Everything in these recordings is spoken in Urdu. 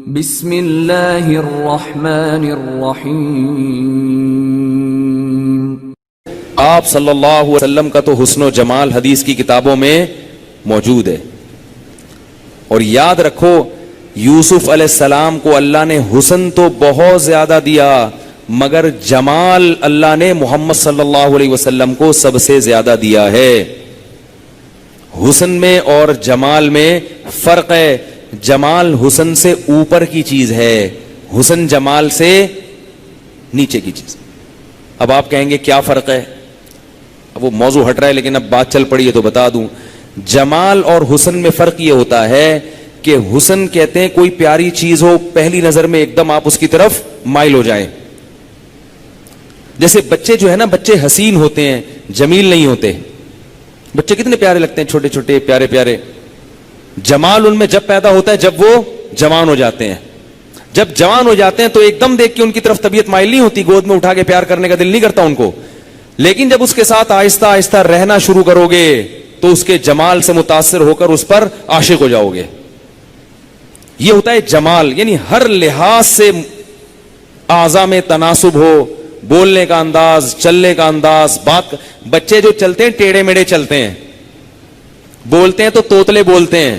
بسم اللہ الرحمن الرحیم۔ آپ صلی اللہ علیہ وسلم کا تو حسن و جمال حدیث کی کتابوں میں موجود ہے، اور یاد رکھو یوسف علیہ السلام کو اللہ نے حسن تو بہت زیادہ دیا، مگر جمال اللہ نے محمد صلی اللہ علیہ وسلم کو سب سے زیادہ دیا ہے۔ حسن میں اور جمال میں فرق ہے، جمال حسن سے اوپر کی چیز ہے، حسن جمال سے نیچے کی چیز۔ اب آپ کہیں گے کیا فرق ہے؟ اب وہ موضوع ہٹ رہا ہے لیکن اب بات چل پڑی ہے تو بتا دوں۔ جمال اور حسن میں فرق یہ ہوتا ہے کہ حسن کہتے ہیں کوئی پیاری چیز ہو، پہلی نظر میں ایک دم آپ اس کی طرف مائل ہو جائیں۔ جیسے بچے جو ہے نا، بچے حسین ہوتے ہیں، جمیل نہیں ہوتے۔ بچے کتنے پیارے لگتے ہیں، چھوٹے چھوٹے پیارے پیارے۔ جمال ان میں جب پیدا ہوتا ہے جب وہ جوان ہو جاتے ہیں۔ جب جوان ہو جاتے ہیں تو ایک دم دیکھ کے ان کی طرف طبیعت مائل نہیں ہوتی، گود میں اٹھا کے پیار کرنے کا دل نہیں کرتا ان کو۔ لیکن جب اس کے ساتھ آہستہ آہستہ رہنا شروع کرو گے تو اس کے جمال سے متاثر ہو کر اس پر عاشق ہو جاؤ گے۔ یہ ہوتا ہے جمال، یعنی ہر لحاظ سے اعضاء میں تناسب ہو، بولنے کا انداز، چلنے کا انداز، بات۔ بچے جو چلتے ہیں ٹیڑھے میڑھے چلتے ہیں، بولتے ہیں تو توتلے بولتے ہیں،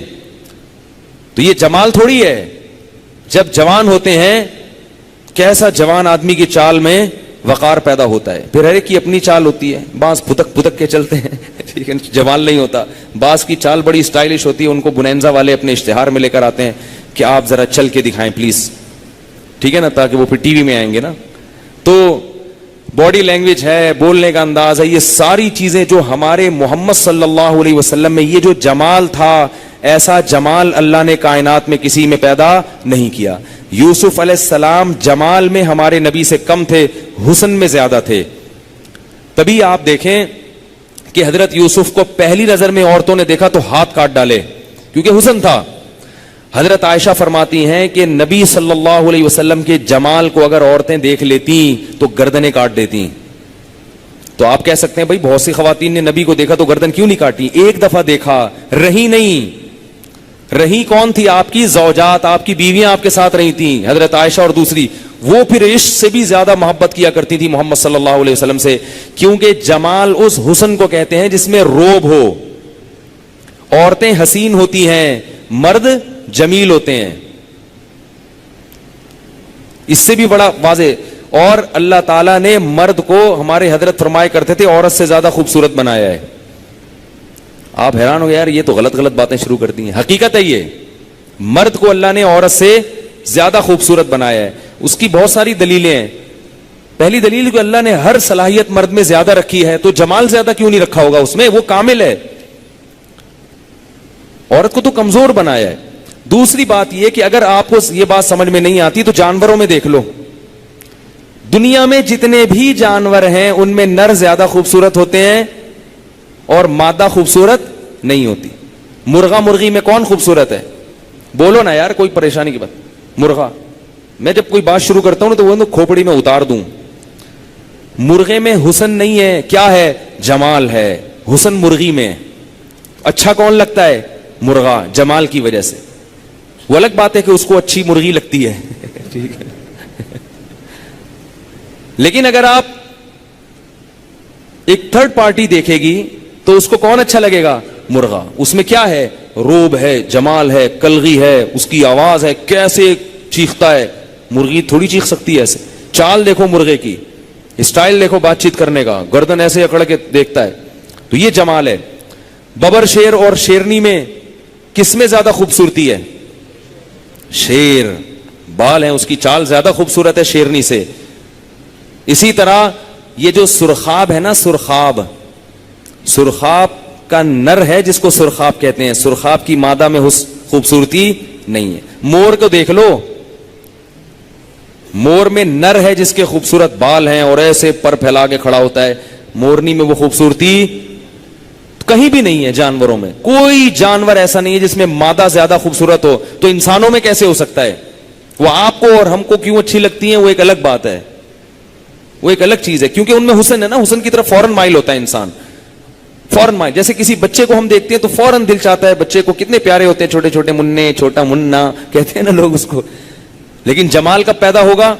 تو یہ جمال تھوڑی ہے۔ جب جوان ہوتے ہیں، کیسا جوان آدمی کی چال میں وقار پیدا ہوتا ہے۔ پھر ہر ایک کی اپنی چال ہوتی ہے، بعض پھتک پھتک کے چلتے ہیں، ٹھیک ہے، جمال نہیں ہوتا۔ بعض کی چال بڑی اسٹائلش ہوتی ہے، ان کو بنینزا والے اپنے اشتہار میں لے کر آتے ہیں کہ آپ ذرا چل کے دکھائیں پلیز، ٹھیک ہے نا، تاکہ وہ پھر ٹی وی میں آئیں گے نا۔ تو باڈی لینگویج ہے، بولنے کا انداز ہے، یہ ساری چیزیں جو ہمارے محمد صلی اللہ علیہ وسلم میں یہ جو جمال تھا، ایسا جمال اللہ نے کائنات میں کسی میں پیدا نہیں کیا۔ یوسف علیہ السلام جمال میں ہمارے نبی سے کم تھے، حسن میں زیادہ تھے۔ تبھی آپ دیکھیں کہ حضرت یوسف کو پہلی نظر میں عورتوں نے دیکھا تو ہاتھ کاٹ ڈالے، کیونکہ حسن تھا۔ حضرت عائشہ فرماتی ہیں کہ نبی صلی اللہ علیہ وسلم کے جمال کو اگر عورتیں دیکھ لیتی تو گردنیں کاٹ دیتی۔ تو آپ کہہ سکتے ہیں بھائی بہت سی خواتین نے نبی کو دیکھا تو گردن کیوں نہیں کاٹی؟ ایک دفعہ دیکھا، رہی نہیں۔ رہی کون تھی؟ آپ کی زوجات، آپ کی بیویاں آپ کے ساتھ رہی تھیں، حضرت عائشہ اور دوسری۔ وہ پھر عشق سے بھی زیادہ محبت کیا کرتی تھی محمد صلی اللہ علیہ وسلم سے، کیونکہ جمال اس حسن کو کہتے ہیں جس میں روب ہو۔ عورتیں حسین ہوتی ہیں، مرد جمیل ہوتے ہیں، اس سے بھی بڑا واضح۔ اور اللہ تعالیٰ نے مرد کو، ہمارے حضرت فرمایا کرتے تھے، عورت سے زیادہ خوبصورت بنایا ہے۔ آپ حیران ہو گئے یار یہ تو غلط غلط باتیں شروع کر دی ہیں۔ حقیقت ہے یہ، مرد کو اللہ نے عورت سے زیادہ خوبصورت بنایا ہے۔ اس کی بہت ساری دلیلیں ہیں۔ پہلی دلیل کہ اللہ نے ہر صلاحیت مرد میں زیادہ رکھی ہے، تو جمال زیادہ کیوں نہیں رکھا ہوگا اس میں؟ وہ کامل ہے۔ عورت کو تو کمزور بنایا ہے۔ دوسری بات یہ کہ اگر آپ کو یہ بات سمجھ میں نہیں آتی تو جانوروں میں دیکھ لو۔ دنیا میں جتنے بھی جانور ہیں ان میں نر زیادہ خوبصورت ہوتے ہیں اور مادہ خوبصورت نہیں ہوتی۔ مرغا مرغی میں کون خوبصورت ہے؟ بولو نا یار، کوئی پریشانی کی بات۔ مرغا، میں جب کوئی بات شروع کرتا ہوں تو وہ کھوپڑی میں اتار دوں۔ مرغے میں حسن نہیں ہے، کیا ہے؟ جمال ہے۔ حسن مرغی میں۔ اچھا کون لگتا ہے؟ مرغا، جمال کی وجہ سے۔ وہ الگ بات ہے کہ اس کو اچھی مرغی لگتی ہے، ٹھیک ہے، لیکن اگر آپ ایک تھرڈ پارٹی دیکھے گی تو اس کو کون اچھا لگے گا؟ مرغا۔ اس میں کیا ہے؟ روب ہے، جمال ہے، کلغی ہے، اس کی آواز ہے، کیسے چیختا ہے۔ مرغی تھوڑی چیخ سکتی ہے ایسے۔ چال دیکھو مرغے کی، اسٹائل دیکھو بات چیت کرنے کا، گردن ایسے اکڑ کے دیکھتا ہے، تو یہ جمال ہے۔ ببر شیر اور شیرنی میں کس میں زیادہ خوبصورتی ہے؟ شیر، بال ہیں، اس کی چال زیادہ خوبصورت ہے شیرنی سے۔ اسی طرح یہ جو سرخاب ہے نا، سرخاب، سرخاب کا نر ہے جس کو سرخاب کہتے ہیں، سرخاب کی مادہ میں خوبصورتی نہیں ہے۔ مور کو دیکھ لو، مور میں نر ہے جس کے خوبصورت بال ہیں اور ایسے پر پھیلا کے کھڑا ہوتا ہے، مورنی میں وہ خوبصورتی کہیں بھی نہیں ہے۔ جانوروں میں کوئی جانور ایسا نہیں ہے جس میں مادہ زیادہ خوبصورت ہو، تو انسانوں میں کیسے ہو سکتا ہے؟ وہ آپ کو اور ہم کو کیوں اچھی لگتی ہیں وہ ایک الگ بات ہے، وہ ایک الگ چیز ہے، کیونکہ ان میں حسن ہے نا، حسن کی طرف فوراً مائل ہوتا ہے انسان، فوراً مائل۔ جیسے کسی بچے کو ہم دیکھتے ہیں تو فوراً دل چاہتا ہے، بچے کو کتنے پیارے ہوتے ہیں، چھوٹے چھوٹے مننے، چھوٹا منا کہتے ہیں نا لوگ اس کو، لیکن جمال کب پیدا ہوگا؟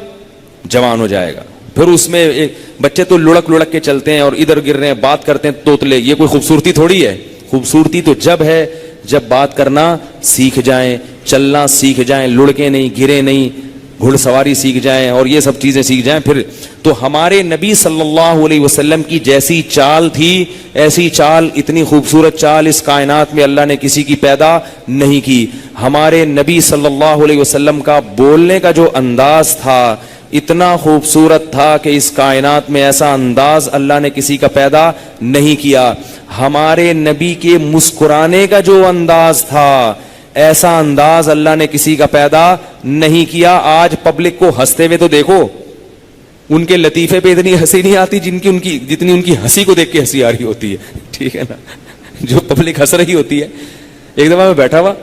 جوان ہو جائے گا. پھر اس میں بچے تو لڑک لڑک کے چلتے ہیں اور ادھر گر رہے ہیں, بات کرتے ہیں توتلے. یہ کوئی خوبصورتی تھوڑی ہے. خوبصورتی تو جب ہے جب بات کرنا سیکھ جائیں, چلنا سیکھ جائیں, لڑکے نہیں, گرے نہیں, گھڑ سواری سیکھ جائیں اور یہ سب چیزیں سیکھ جائیں. پھر تو ہمارے نبی صلی اللہ علیہ وسلم کی جیسی چال تھی, ایسی چال, اتنی خوبصورت چال اس کائنات میں اللہ نے کسی کی پیدا نہیں کی. ہمارے نبی صلی اللہ علیہ وسلم کا بولنے کا جو انداز تھا اتنا خوبصورت تھا کہ اس کائنات میں ایسا انداز اللہ نے کسی کا پیدا نہیں کیا. ہمارے نبی کے مسکرانے کا جو انداز تھا ایسا انداز اللہ نے کسی کا پیدا نہیں کیا. آج پبلک کو ہنستے ہوئے تو دیکھو, ان کے لطیفے پہ اتنی ہنسی نہیں آتی جتنی ان کی ہنسی کو دیکھ کے ہنسی آ رہی ہوتی ہے. ٹھیک ہے نا, جو پبلک ہنس رہی ہوتی ہے. ایک دفعہ میں بیٹھا ہوا,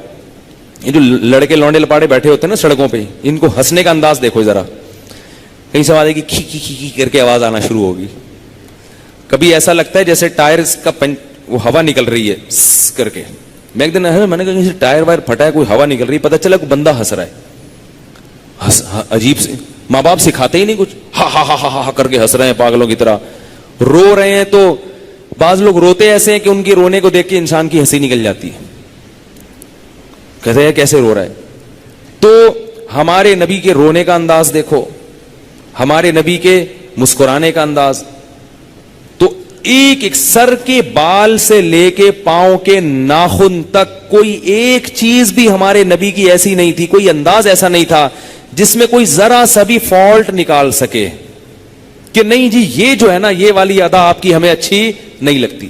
یہ جو لڑکے لونڈے لپاڑے بیٹھے ہوتے ہیں نا سڑکوں پہ, ان کو ہنسنے کا انداز دیکھو ذرا. کہیں سے آواز آئے گی کھی کھی کھی کر کے آواز آنا شروع ہوگی. کبھی ایسا لگتا ہے جیسے ٹائر کا وہ ہوا نکل رہی ہے کر کے. میں ایک دن میں نے کہا ٹائر وائر پھٹا ہے, کوئی ہوا نکل رہی ہے, پتہ چلا کوئی بندہ ہنس رہا ہے. عجیب سے ماں باپ سکھاتے ہی نہیں کچھ, ہا ہا ہا ہا ہا کر کے ہنس رہے ہیں پاگلوں کی طرح. رو رہے ہیں تو بعض لوگ روتے ایسے ہیں کہ ان کی رونے کو دیکھ کے انسان کی ہنسی نکل جاتی ہے. کہتے ہیں کیسے رو رہا ہے. تو ہمارے نبی کے رونے کا انداز دیکھو, ہمارے نبی کے مسکرانے کا انداز. تو ایک ایک سر کے بال سے لے کے پاؤں کے ناخن تک کوئی ایک چیز بھی ہمارے نبی کی ایسی نہیں تھی, کوئی انداز ایسا نہیں تھا جس میں کوئی ذرا سا بھی فالٹ نکال سکے کہ نہیں جی یہ جو ہے نا یہ والی ادا آپ کی ہمیں اچھی نہیں لگتی.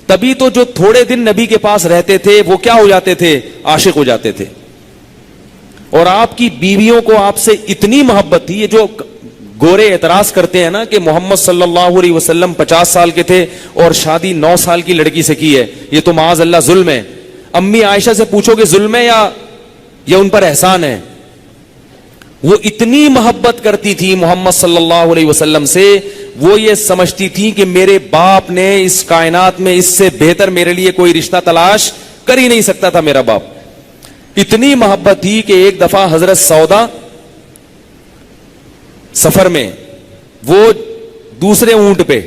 تبھی تو جو تھوڑے دن نبی کے پاس رہتے تھے وہ کیا ہو جاتے تھے, عاشق ہو جاتے تھے. اور آپ کی بیویوں کو آپ سے اتنی محبت تھی. یہ جو گورے اعتراض کرتے ہیں نا کہ محمد صلی اللہ علیہ وسلم 50 سال کے تھے اور شادی 9 سال کی لڑکی سے کی ہے, یہ تو معاذ اللہ ظلم ہے. امی عائشہ سے پوچھو کہ ظلم ہے یا ان پر احسان ہے. وہ اتنی محبت کرتی تھی محمد صلی اللہ علیہ وسلم سے, وہ یہ سمجھتی تھی کہ میرے باپ نے اس کائنات میں اس سے بہتر میرے لیے کوئی رشتہ تلاش کر ہی نہیں سکتا تھا میرا باپ. اتنی محبت تھی کہ ایک دفعہ حضرت سودا سفر میں, وہ دوسرے اونٹ پہ,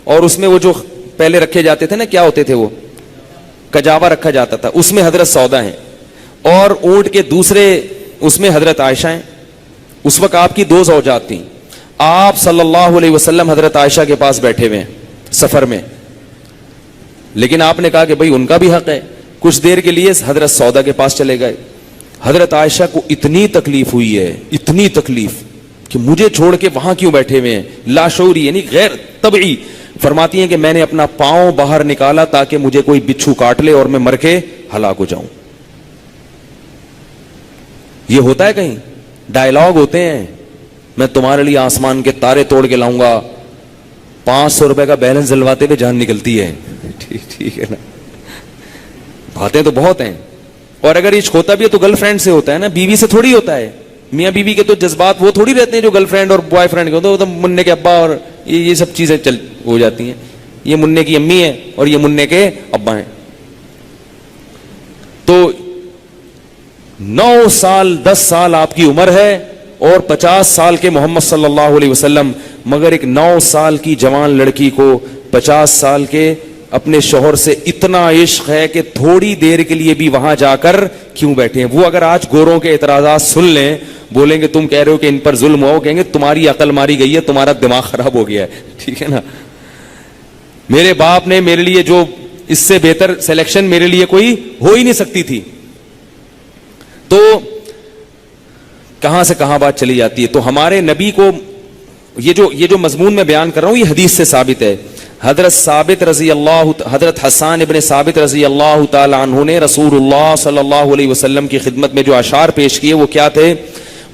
اور اس میں وہ جو پہلے رکھے جاتے تھے نا, کیا ہوتے تھے, وہ کجاوا رکھا جاتا تھا, اس میں حضرت سودا ہیں, اور اونٹ کے دوسرے اس میں حضرت عائشہ ہیں. اس وقت آپ کی 2 زوجات تھیں. آپ صلی اللہ علیہ وسلم حضرت عائشہ کے پاس بیٹھے ہوئے ہیں سفر میں, لیکن آپ نے کہا کہ بھائی ان کا بھی حق ہے. کچھ دیر کے لیے حضرت سودا کے پاس چلے گئے. حضرت عائشہ کو اتنی تکلیف ہوئی ہے, اتنی تکلیف کہ مجھے چھوڑ کے وہاں کیوں بیٹھے ہوئے ہیں, لاشعوری یعنی غیر طبعی. فرماتی ہیں کہ میں نے اپنا پاؤں باہر نکالا تاکہ مجھے کوئی بچھو کاٹ لے اور میں مر کے ہلاک ہو جاؤں. یہ ہوتا ہے کہیں, ڈائلاگ ہوتے ہیں, میں تمہارے لیے آسمان کے تارے توڑ کے لاؤں گا, 500 روپے کا بیلنس جلواتے ہوئے جان نکلتی ہے. ٹھیک ہے نا, باتیں تو بہت ہیں. اور اگر عشق ہوتا بھی ہے تو گرل فرینڈ سے ہوتا ہے نا, بیوی سے تھوڑی ہوتا ہے. میاں بیوی کے تو جذبات وہ تھوڑی رہتے ہیں جو گرل فرینڈ اور بوائے فرینڈ کے ہوتے ہیں. وہ تو منع کے ابا اور یہ سب چیزیں ہو جاتی ہیں. یہ منع کی امی ہے اور یہ منع کے ابا ہیں. تو 9 سال 10 سال آپ کی عمر ہے اور 50 سال کے محمد صلی اللہ علیہ وسلم, مگر ایک 9 سال کی جوان لڑکی کو 50 سال کے اپنے شوہر سے اتنا عشق ہے کہ تھوڑی دیر کے لیے بھی وہاں جا کر کیوں بیٹھے ہیں. وہ اگر آج گوروں کے اعتراضات سن لیں, بولیں گے تم کہہ رہے ہو کہ ان پر ظلم ہو, کہیں گے تمہاری عقل ماری گئی ہے, تمہارا دماغ خراب ہو گیا ہے. ٹھیک ہے نا, میرے باپ نے میرے لیے جو اس سے بہتر سلیکشن میرے لیے کوئی ہو ہی نہیں سکتی تھی. تو کہاں سے کہاں بات چلی جاتی ہے. تو ہمارے نبی کو یہ جو مضمون میں بیان کر رہا ہوں یہ حدیث سے ثابت ہے. حضرت حسان ابن ثابت رضی اللہ تعالی عنہ نے رسول اللہ صلی اللہ علیہ وسلم کی خدمت میں جو اشعار پیش کیے وہ کیا تھے,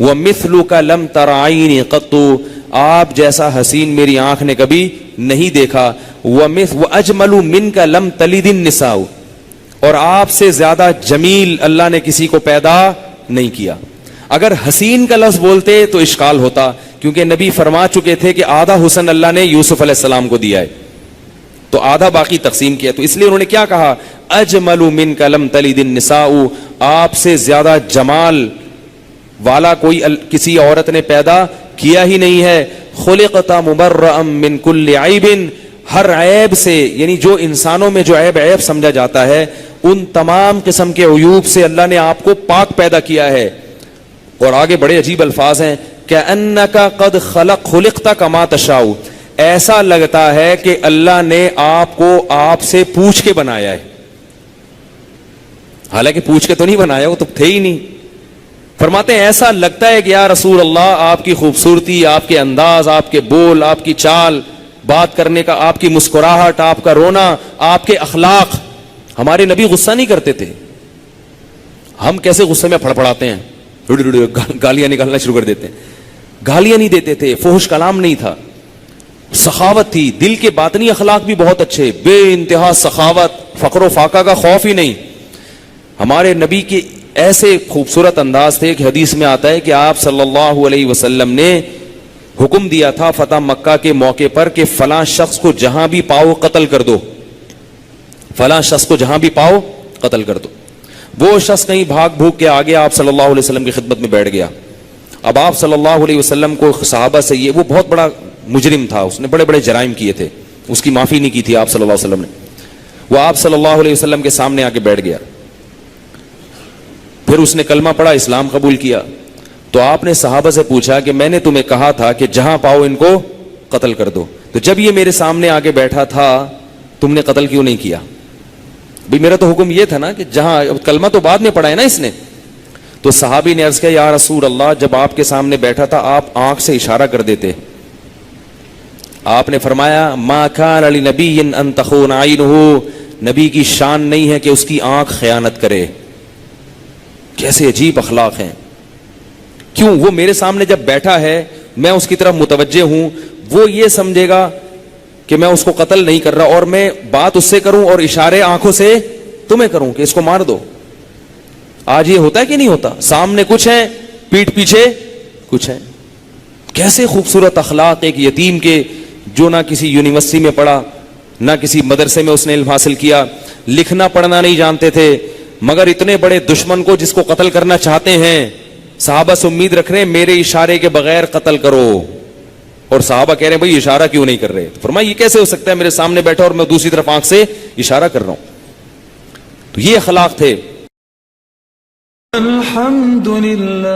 وَمِثْلُكَ لَمْ تَرَ عَيْنِي قَطُّ, آپ جیسا حسین میری آنکھ نے کبھی نہیں دیکھا. وَأَجْمَلُ مِنْكَ لَمْ تَلِدِ النِّسَاءُ, اور آپ سے زیادہ جمیل اللہ نے کسی کو پیدا نہیں کیا. اگر حسین کا لفظ بولتے تو اشکال ہوتا, کیونکہ نبی فرما چکے تھے کہ آدھا حسن اللہ نے یوسف علیہ السلام کو دیا ہے, تو آدھا باقی تقسیم کیا. تو اس لیے انہوں نے کیا کہا, اجمل منک لم تلد النساء, آپ سے زیادہ جمال والا کوئی کسی عورت نے پیدا کیا ہی نہیں ہے. خلقت مبرأ من کل عیب, ہر عیب سے, یعنی جو انسانوں میں جو عیب سمجھا جاتا ہے ان تمام قسم کے عیوب سے اللہ نے آپ کو پاک پیدا کیا ہے. اور آگے بڑے عجیب الفاظ ہیں, کأنک قد خلقت کما تشاء, ایسا لگتا ہے کہ اللہ نے آپ کو آپ سے پوچھ کے بنایا ہے. حالانکہ پوچھ کے تو نہیں بنایا, وہ تو تھے ہی نہیں. فرماتے ہیں ایسا لگتا ہے کہ یا رسول اللہ آپ کی خوبصورتی, آپ کے انداز, آپ کے بول, آپ کی چال بات کرنے کا, آپ کی مسکراہٹ, آپ کا رونا, آپ کے اخلاق. ہمارے نبی غصہ نہیں کرتے تھے. ہم کیسے غصے میں پھڑپڑاتے ہیں, گالیاں نکالنا شروع کر دیتے ہیں. گالیاں نہیں دیتے تھے, فحش کلام نہیں تھا, سخاوت تھی, دل کے باطنی اخلاق بھی بہت اچھے, بے انتہا سخاوت, فقر و فاقہ کا خوف ہی نہیں. ہمارے نبی کے ایسے خوبصورت انداز تھے کہ حدیث میں آتا ہے کہ آپ صلی اللہ علیہ وسلم نے حکم دیا تھا فتح مکہ کے موقع پر کہ فلاں شخص کو جہاں بھی پاؤ قتل کر دو, فلاں شخص کو جہاں بھی پاؤ قتل کر دو. وہ شخص کہیں بھاگ بھوگ کے آگے آپ صلی اللہ علیہ وسلم کی خدمت میں بیٹھ گیا. اب آپ صلی اللہ علیہ وسلم کو صحابہ سے, یہ وہ بہت بڑا مجرم تھا, اس نے بڑے بڑے جرائم کیے تھے, اس کی معافی نہیں کی تھی آپ صلی اللہ علیہ وسلم نے. وہ آپ صلی اللہ علیہ وسلم کے سامنے آ کے بیٹھ گیا. پھر اس نے کلمہ پڑھا, اسلام قبول کیا. تو آپ نے صحابہ سے پوچھا کہ میں نے تمہیں کہا تھا کہ جہاں پاؤ ان کو قتل کر دو, تو جب یہ میرے سامنے آ کے بیٹھا تھا تم نے قتل کیوں نہیں کیا؟ بھی میرا تو حکم یہ تھا نا کہ جہاں, کلمہ تو بعد میں پڑھا ہے نا اس نے. تو صحابی نے عرض کیا یا رسول اللہ, جب آپ کے سامنے بیٹھا تھا آپ آنکھ سے اشارہ کر دیتے. آپ نے فرمایا ما کان لنبی ان تخون عینہ, نبی کی شان نہیں ہے کہ اس کی آنکھ خیانت کرے. کیسے عجیب اخلاق ہیں. کیوں؟ وہ میرے سامنے جب بیٹھا ہے میں اس کی طرف متوجہ ہوں, وہ یہ سمجھے گا کہ میں اس کو قتل نہیں کر رہا, اور میں بات اس سے کروں اور اشارے آنکھوں سے تمہیں کروں کہ اس کو مار دو. آج یہ ہوتا ہے کہ نہیں ہوتا؟ سامنے کچھ ہے, پیٹھ پیچھے کچھ ہے. کیسے خوبصورت اخلاق ایک یتیم کے, جو نہ کسی یونیورسٹی میں پڑھا نہ کسی مدرسے میں اس نے علم حاصل کیا, لکھنا پڑھنا نہیں جانتے تھے, مگر اتنے بڑے دشمن کو جس کو قتل کرنا چاہتے ہیں صحابہ سے امید رکھ رہے ہیں میرے اشارے کے بغیر قتل کرو. اور صحابہ کہہ رہے ہیں بھائی اشارہ کیوں نہیں کر رہے؟ فرمایا یہ کیسے ہو سکتا ہے, میرے سامنے بیٹھا اور میں دوسری طرف آنکھ سے اشارہ کر رہا ہوں. تو یہ اخلاق تھے. الحمدللہ.